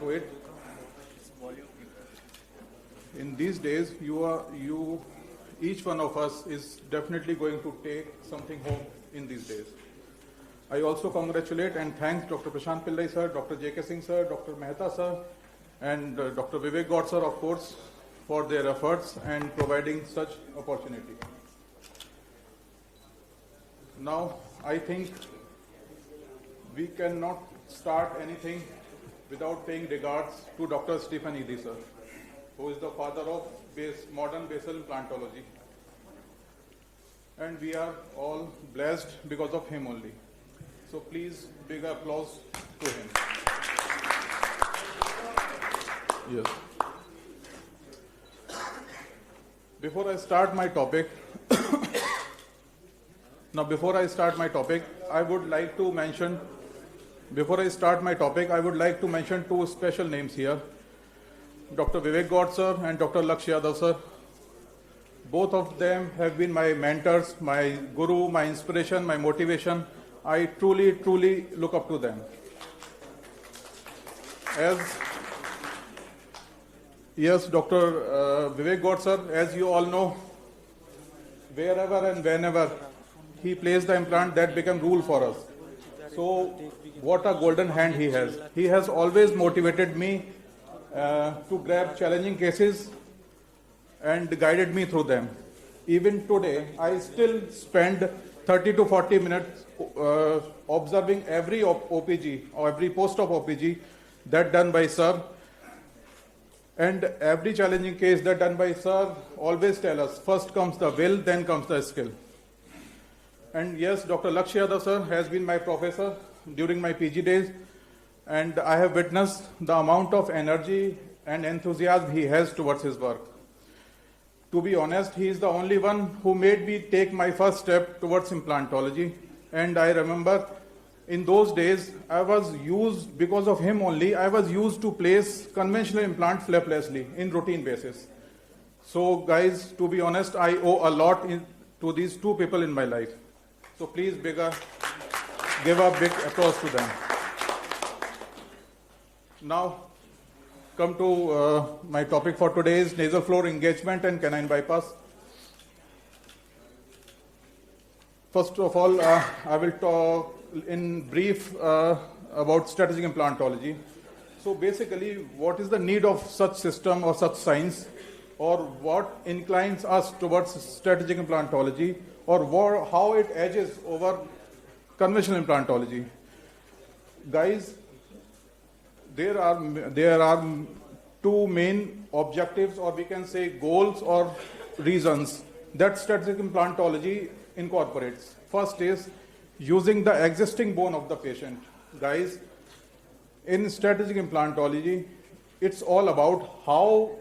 to it. In these days, each one of us is definitely going to take something home in these days. I also congratulate and thank Dr. Prashant Pillai sir, Dr. J.K. Singh sir, Dr. Mehta sir, and Dr. Vivek Gaur sir, of course, for their efforts and providing such opportunity. Now, I think we cannot start anything without paying regards to Dr. Stephen Eady sir, who is the father of modern basal implantology. And we are all blessed because of him only. So please, big applause to him. Yes. Before I start my topic, I would like to mention two special names here. Dr. Vivek Gaur sir and Dr. Lakshya Yadav sir. Both of them have been my mentors, my guru, my inspiration, my motivation. I truly, truly look up to them. Yes, Dr. Vivek Gaur sir, as you all know, wherever and whenever he placed the implant, that became rule for us. So what a golden hand he has. He has always motivated me to grab challenging cases and guided me through them. Even today, I still spend 30 to 40 minutes observing every OPG or every post-op OPG that done by sir. And every challenging case that done by sir always tell us, first comes the will, then comes the skill. And yes, Dr. Lakshya Yadav sir has been my professor during my PG days, and I have witnessed the amount of energy and enthusiasm he has towards his work. To be honest, he is the only one who made me take my first step towards implantology. And I remember in those days, because of him only, I was used to place conventional implant flaplessly in routine basis. So guys, to be honest, I owe a lot to these two people in my life. So please give a big applause to them. Now, come to my topic for today is nasal floor engagement and canine bypass. First of all, I will talk in brief about strategic implantology. So basically, what is the need of such system or such science, or what inclines us towards strategic implantology, or how it edges over conventional implantology? Guys, there are two main objectives, or we can say goals or reasons that strategic implantology incorporates. First is using the existing bone of the patient. Guys, in strategic implantology, it's all about how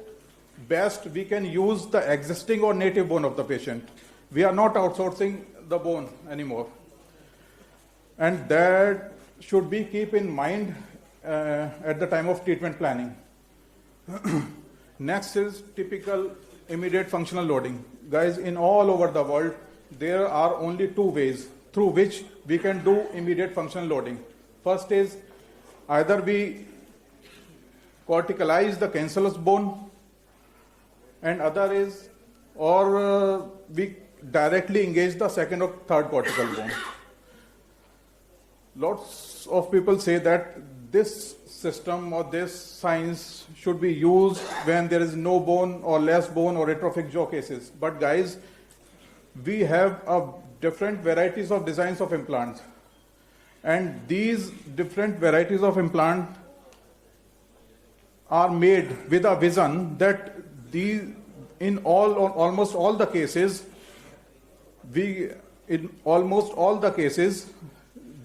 best we can use the existing or native bone of the patient. We are not outsourcing the bone anymore. And that should be keep in mind at the time of treatment planning. Next is typical immediate functional loading. Guys, in all over the world, there are only two ways through which we can do immediate functional loading. First is either we corticalize the cancellous bone, and other is we directly engage the second or third cortical bone. Lots of people say that this system or this science should be used when there is no bone or less bone or atrophic jaw cases. But guys, we have different varieties of designs of implants. And these different varieties of implant are made with a vision that in almost all the cases,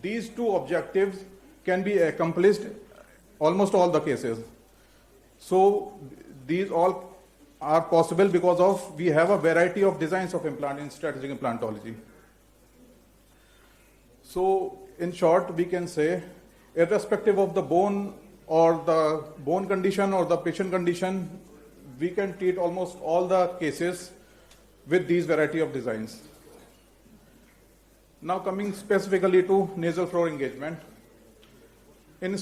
these two objectives can be accomplished almost all the cases. So these all are possible because we have a variety of designs of implant in strategic implantology. So in short, we can say, irrespective of the bone or the bone condition or the patient condition, we can treat almost all the cases with these variety of designs. Now coming specifically to nasal floor engagement. In